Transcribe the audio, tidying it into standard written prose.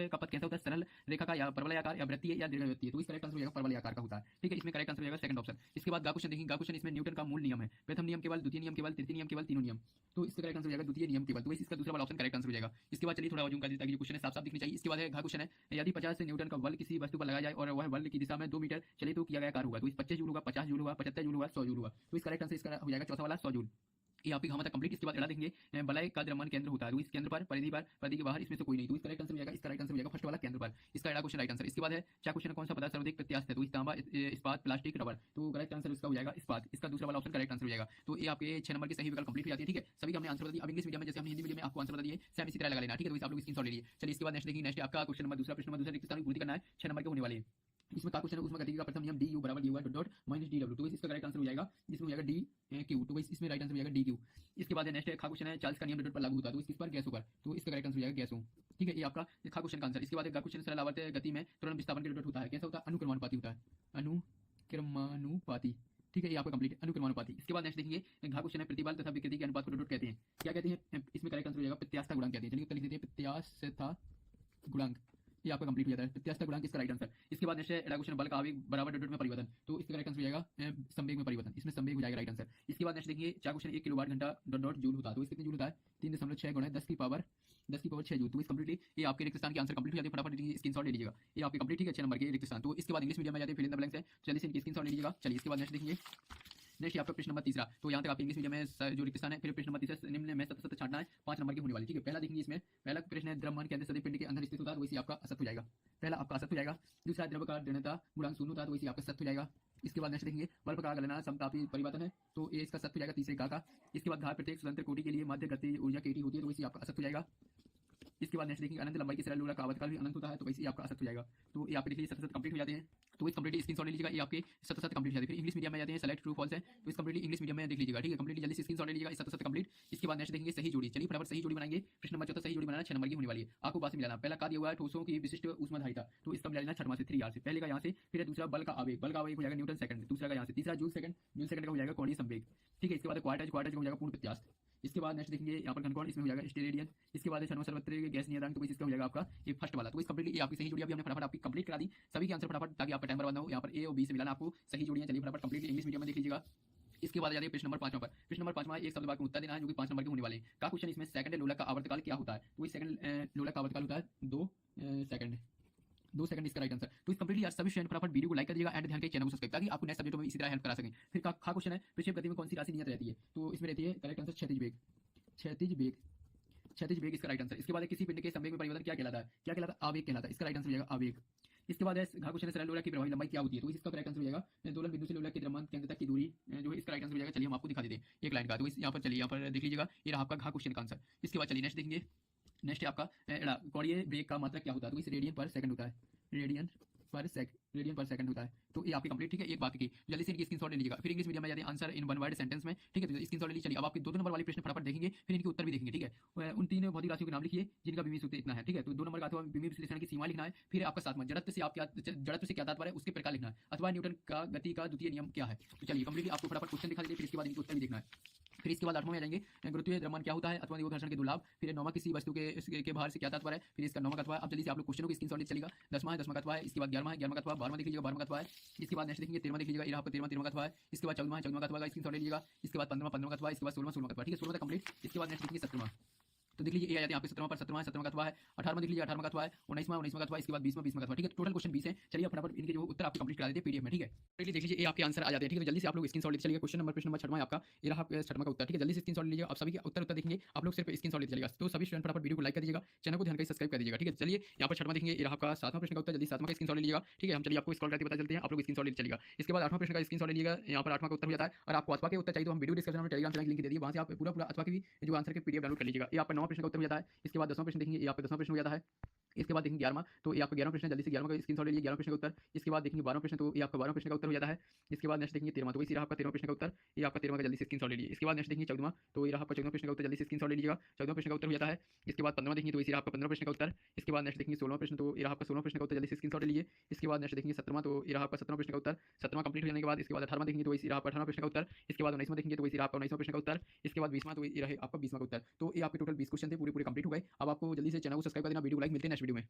का पथ कैसा होता है, सरल रेखा का या परवलयाकार या वृत्तीय या दीर्घवृत्तीय। तो इस करेक्ट आंसर हो जाएगा परवलयाकार का होता है। ठीक है, इसमें करेक्ट आंसर हो जाएगा सेकंड ऑप्शन। इसके बाद गा क्वेश्चन देखेंगे। गा क्वेश्चन इसमें न्यूटन का मूल नियम है, प्रथम नियम केवल, द्वितीय नियम केवल, तृतीय नियम केवल, तीनों नियम। तो इसका करेक्ट आंसर हो जाएगा द्वितीय नियम केवल। तो इसका दूसरा वाला ऑप्शन करेक्ट आंसर हो जाएगा। इसके बाद चलिए थोड़ा जूम कर दीजिए ताकि क्वेश्चन है साफ साफ दिखनी चाहिए। इसके बाद है घा क्वेश्चन है, यदि 50 न्यूटन का बल किसी वस्तु पर लगाया जाए और वह बल की दिशा में 2 मीटर चले तो किया गया कार्य होगा। तो इस 25 जूल होगा, 50 जूल होगा, 75 जूल होगा, 100 जूल होगा। तो इस करेक्ट आंसर इसका हो जाएगा चौथा वाला 100 जूल। ये आपकी घामा तक कंप्लीट। इसके बाद एड़ा देखेंगे, बलय का द्रव्यमान केंद्र होता है। तो इस केंद्र पर, परिधि पर, परिधि के बाहर, इसमें से कोई नहीं। तो इस करेक्ट आंसर हो जाएगा, इसका राइट आंसर हो जाएगा फर्स्ट वाला केंद्र पर। इसका एड़ा क्वेश्चन राइट आंसर। इसके बाद है चा क्वेश्चन, कौन सा पदार्थ सर्वाधिक प्रत्यास्थ है। तो इस तांबा, इस्पात, प्लास्टिक, रबर। तो करेक्ट आंसर इसका हो जाएगा इस्पात। इसका दूसरा वाला ऑप्शन करेक्ट आंसर हो जाएगा। तो ये आपके 6 नंबर की सही विकल्प कंप्लीट हो जाती है। ठीक है, सभी का हमने आंसर बता दिया। अब इंग्लिश मीडियम में जैसे हमने हिंदी मीडियम में आपको आंसर बता दिए, सेम इसी तरह लगा लेना। ठीक है, तो आप लोग स्क्रीनशॉट ले लीजिए। चलिए इसके बाद नेक्स्ट देखिए। नेक्स्ट आपका क्वेश्चन नंबर दूसरा, प्रश्न नंबर दूसरा रिक्त स्थान की पूर्ति करना है। 6 नंबर के होने वाले हैं। इसमें का क्वेश्चन है, उसमें गति का प्रथम नियम डी यू बराबर D Y dot minus D W. तो इसका करेक्ट आंसर हो जाएगा, जिसमें हो जाएगा डी क्यू। तो इसमें राइट आंसर हो जाएगा डी क्यू। इसके बाद नेक्स्ट खा क्वेश्चन है, चार्ल्स का नियम डॉट पर लागू होता है। तो किस पर, गैसों पर। तो इसका करेक्ट आंसर हो जाएगा गैसों। ठीक है, ये आपका खा क्वेश्चन का आंसर। इसके बाद क्वेश्चन सरल आवर्त गति में त्वरण विस्थापन के डॉट होता है। कैसा होता है, अनुक्रमानुपाती होता है, अनुक्रमानुपाती। ठीक है, ये आपका कंप्लीट अनुक्रमानुपाती। इसके बाद नेक्स्ट देखेंगे, घा क्वेश्चन है, प्रतिबल तथा विकृति के अनुपात को डॉट कहते हैं। क्या कहते हैं, इसमें करेक्ट आंसर हो जाएगा प्रत्यास्थता गुणांक कहते हैं। चलिए उत्तर लिख देते हैं, प्रत्यास्थता गुणांक। ये आपका कंप्लीट हो जाता है, प्रत्यास्थता गुणांक इसका राइट आंसर। इसके बाद नेक्स्ट है एड़ा क्वेश्चन, बल का आवेग बराबर डॉट में परिवर्तन। तो इसका करेक्ट आंसर हो जाएगा संवेग में परिवर्तन। इसमें संवेग हो जाएगा राइट आंसर। इसके बाद नेक्स्ट देखिए, चा क्वेश्चन 1 किलोवाट घंटा डॉट जूल होता है। तो इसके कितने जूल होता है, 3.6 गुणा 10 की पावर 6 जूल। तो इस कंप्लीटली ये आपके रिक्त स्थान के आंसर कंप्लीट हो जाते हैं। फटाफट स्क्रीनशॉट ले लीजिएगा। ये आपके कंप्लीट, ठीक है, 6 नंबर के रिक्त स्थान। तो इसके बाद इंग्लिश मीडियम में जाते हैं, फिल इन द ब्लैंक्स है। चलिए इनकी स्क्रीनशॉट ले लीजिएगा। चलिए इसके बाद नेक्स्ट देखिए। नेक्स्ट आपका प्रश्न नंबर तीसरा। तो यहाँ तक आपके इंग्लिश मीडियम में जो रिक्त स्थान है। फिर प्रश्न नंबर तीसरा, निम्न में सत्य छांटना है, 5 नंबर की होने वाली। ठीक है, पहला देखेंगे इसमें, पहला प्रश्न है, द्रव्यमान के अंदर सदैव पिंड के अंदर स्थित होता है। तो वैसे आपका असत्य हो जाएगा, पहला आपका असत्य हो जाएगा। दूसरा, द्रव्य का ऋणता गुणांक 0 होता है। तो वैसे आपका सत्य हो जाएगा। इसके बाद नेक्स्ट देखेंगे, बल्ब का गलनांक समतापी परिवर्तन है। तो ये इसका सत्य हो जाएगा, तीसरे का। इसके बाद घात प्रत्येक स्वतंत्र कोटि के लिए मध्य गति ऊर्जा केटी होती है। तो वैसे आपका असत्य हो जाएगा। इसके बाद नेक्स्ट देखेंगे, अनंत लंबाई की सरल लोला का आवर्तकाल भी अनंत होता है। तो वैसे ही आपका असत्य हो जाएगा। तो ये आपके देखिए सतत कंप्लीट हो जाते हैं। तो इस कंप्लीट स्क्रीनशॉट ले लीजिएगा। ये आपके सतत कंप्लीट हो जाते हैं। फिर इंग्लिश मीडियम में जाते हैं, सेलेक्ट ट्रू फॉल्स है। तो इस कंप्लीट इंग्लिश मीडियम में देख लीजिएगा। ठीक है, कंप्लीट जल्दी से स्क्रीनशॉट ले लीजिएगा, इस सतत कंप्लीट। इसके बाद नेक्स्ट देखेंगे सही जोड़ी। चलिए फटाफट सही जोड़ी बनाएंगे। प्रश्न नंबर 14 सही जोड़ी बनाना, 6 नंबर की होने वाली है। आपको पास मिलाना, पहला का दिया हुआ है ठोसों की विशिष्ट ऊष्माधारिता। तो इसका मिला लेना 6 से 3 से, पहले का यहाँ से। फिर दूसरा बल का आवेग, बल का आवेग हो जाएगा न्यूटन सेकंड। दूसरा का यहाँ से, तीसरा जूल सेकंड, जूल सेकंड का हो जाएगा कोणीय संवेग। ठीक है, इसके बाद क्वार्टर का हो जाएगा पूर्ण प्रत्यास्थ। इसके बाद नेक्स्ट देखेंगे यहाँ पर घनकोण, इसमें हो जाएगा स्टेरेडियन। इसके बाद छठवां सर्वत्र गैस नियतांक। तो इसका हो जाएगा आपका ये फर्स्ट वाला। तो इस कंप्लीट आपकी सही जोड़ी अभी हमने फटाफट आपकी कंप्लीट करा दी। सभी के आंसर फटाफट, ताकि आपका टाइम बर्बाद ना हो। यहाँ पर ए और बी से मिलाना आपको सही जोड़ियां। चलिए फटाफट कंप्लीट इंग्लिश मीडियम में देख लीजिएगा। इसके बाद आ जाते हैं प्रश्न नंबर 5 पर। प्रश्न नंबर 5 एक शब्द वाक्य में उत्तर देना है, जो कि 5 नंबर के होने वाले हैं। का क्वेश्चन इसमें सेकंड लोलक का आवर्तकाल क्या होता है। तो इस सेकंड लोलक का आवर्तकाल होता है 2 सेकंड। 2 सेकंड इसका राइट आंसर। तो इस कंप्लीटली यार सभी स्टूडेंट फटाफट वीडियो को लाइक कर दीजिएगा एंड ध्यान के चैनल को सब्सक्राइब, ताकि आपको नेक्स्ट सब्जेक्टों में इसी तरह हेल्प करा सकें। फिर खा क्वेश्चन है, प्रक्षेप गति में कौन सी राशि नियत रहती है। तो इसमें रहती है करेक्ट आंसर क्षैतिज वेग। क्षैतिज वेग, क्षैतिज वेग इसका राइट आंसर। इसके बाद किसी पिंड के संवेग में परिवर्तन क्या कहलाता है, क्या कहलाता है, आवेग कहलाता है। इसका राइट आंसर हो जाएगा आवेग। इसके बाद घा क्वेश्चन है, सरल लोला की प्रभावी लंबाई क्या होती है। तो इसका करेक्ट आंसर हो जाएगा दोलन बिंदु से लोला के द्रव्यमान केंद्र तक की दूरी, जो है इसका राइट आंसर हो जाएगा। चलिए हम आपको दिखा देते हैं एक लाइन का। तो यहाँ पर चलिए, यहाँ पर देख लीजिएगा, ये रहा आपका घा क्वेश्चन का आंसर। इसके बाद चलिए नेक्स्ट देखेंगे। नेक्स्ट है आपका कोणीय वेग का मात्रक क्या होता है। तो इस रेडियन पर सेकंड होता है, रेडियन पर सेकंड होता है। तो ये आपकी कंप्लीट, ठीक है, एक बात की जल्दी से इनकी स्क्रीनशॉट ले लीजिएगा। फिर इंग्लिश मीडियम में जाते हैं, answer in one word sentence में। ठीक है, तो स्क्रीनशॉट ले लीजिए। चलिए अब आपके 2 नंबर वाले प्रश्न फटाफट देखेंगे, फिर इनके उत्तर भी देखेंगे। ठीक है, उन 3 भौतिक राशियों के नाम लिखिए जिनका विमीय सूत्र इतना है। ठीक है, तो 2 नंबर का अथवा विमीय विश्लेषण की सीमा लिखना है। फिर आपका 7वां जड़त्व से क्या तात्पर्य है, उसके प्रकार लिखना है। अथवा न्यूटन का गति का द्वितीय नियम क्या है। तो चलिए कंप्लीटली आपको फटाफट क्वेश्चन दिखा दीजिए, फिर इसके बाद इनके उत्तर भी देखना है। फिर इसके बाद 8वां में आ जाएंगे, गुरुत्वीय द्रव्यमान क्या होता है, अथवा घर्षण के 2 लाभ। फिर 9वां किसी वस्तु के भार से क्या तात्पर्य है। फिर इसका 9वां का अथवा। अब जल्दी से आप लोग क्वेश्चनों की स्क्रीनशॉट ले चलेगा। 10वां का अथवा है। इसके बाद 11वां का अथवा, 12वां देख लीजिएगा, 12वां का अथवा है। इसके बाद नेक्स्ट देखेंगे 13वां देख लीजिएगा, ये आपका 13वां का अथवा है। इसके बाद 14वां का अथवा का स्क्रीनशॉट ले लीजिएगा। इसके बाद 15वां का अथवा। इसके बाद 16वां का अथवा। ठीक है, 16वां कंप्लीट। इसके बाद नेक्स्ट देखेंगे 17वां। तो देख लीजिए, ये आ जाते हैं आपके 17वां का अथवा है। 18वां देख लीजिए, 18वां का अथवा है। 19वां का अथवा। इसके बाद 20वां का अथवा। ठीक है, टोटल क्वेश्चन 20 है। चलिए फटाफट इनके जो उत्तर आपको कंप्लीट करा देते हैं पीडीएफ में। ठीक है, देख लीजिए, ये आपके आंसर आ जाते हैं। ठीक है, जल्दी से आप लोग स्क्रीनशॉट लेते चलिए। प्रश्न नंबर 6वां आपका, ये रहा 6वां का उत्तर। ठीक है, जल्दी से स्क्रीनशॉट लीजिए। आप सभी के उत्तर देखेंगे, आप लोग सिर्फ स्क्रीनशॉट लेते चलिएगा। तो सभी स्टूडेंट फटाफट वीडियो को लाइक कर दीजिएगा, चैनल को ध्यान से सब्सक्राइब कर दीजिएगा। ठीक है, चलिए यहाँ पर 6वां देखेंगे, ये रहा आपका 7वां प्रश्न का उत्तर। जल्दी 7वां का स्क्रीनशॉट ले लीजिएगा। ठीक है, हम चलिए आपको स्क्रॉल करके पता चलते हैं, आप लोग स्क्रीनशॉट लेते चलिएगा। इसके बाद 8वां प्रश्न का स्क्रीनशॉट ले लीजिएगा। यहाँ पर 8वां का उत्तर हो जाता है। और आपको अथवा के उत्तर चाहिए तो हम वीडियो डिस्क्रिप्शन में टेलीग्राम चैनल लिंक दे दिए, वहां से आप पूरा अथवा की जो आंसर के पीडीएफ डाउनलोड कर लीजिएगा। ये आपका 9वां प्रश्न का उत्तर हो जाता है। इसके बाद 10वां प्रश्न देखेंगे, ये आपका 10वां प्रश्न हो जाता है। इसके बाद देखेंगे 11वां। तो ये आपका 11वां प्रश्न, जल्दी से 11वां का स्क्रीनशॉट ले लीजिए, 11वां प्रश्न का उत्तर। इसके बाद देखेंगे 12वां प्रश्न। तो ये आपका 12वां प्रश्न का उत्तर हो जाता है। इसके बाद नेक्स्ट देखेंगे 13वां। तो इसी रहा आपका 13वां प्रश्न का उत्तर। ये आपका 13वां का जल्दी से स्क्रीनशॉट ले लीजिए। इसके बाद नेक्स्ट देखेंगे 14वां। तो ये रहा आपका 14वां प्रश्न का उत्तर। जल्दी से स्क्रीनशॉट ले लीजिएगा, 14वां प्रश्न का उत्तर हो जाता है। इसके बाद 15वां देखेंगे, तो इसी रहा आपका 15वां प्रश्न का उत्तर। इसके बाद नेक्स्ट देखेंगे 16वां प्रश्न। तो ये रहा आपका 16वां प्रश्न का उत्तर। जल्दी से स्क्रीनशॉट ले लीजिए। इसके बाद नेक्स्ट देखेंगे 17वां। तो ये रहा आपका 17वां प्रश्न का उत्तर। 17वां कंप्लीट हो जाने के बाद इसके बाद 18वां देखेंगे, तो इसी रहा आपका 18वां प्रश्न का उत्तर। इसके बाद 19वां देखेंगे, तो इसी रहा आपका 19वां प्रश्न का उत्तर। इसके बाद 20वां। तो ये रहे आपका 20वां का उत्तर। तो ये आपके टोटल 20 क्वेश्चन थे, पूरे कंप्लीट हो गए। अब आपको जल्दी से चैनल को सब्सक्राइब कर देना। वीडियो लाइक, मिलते हैं नेक्स्ट वीडियो में।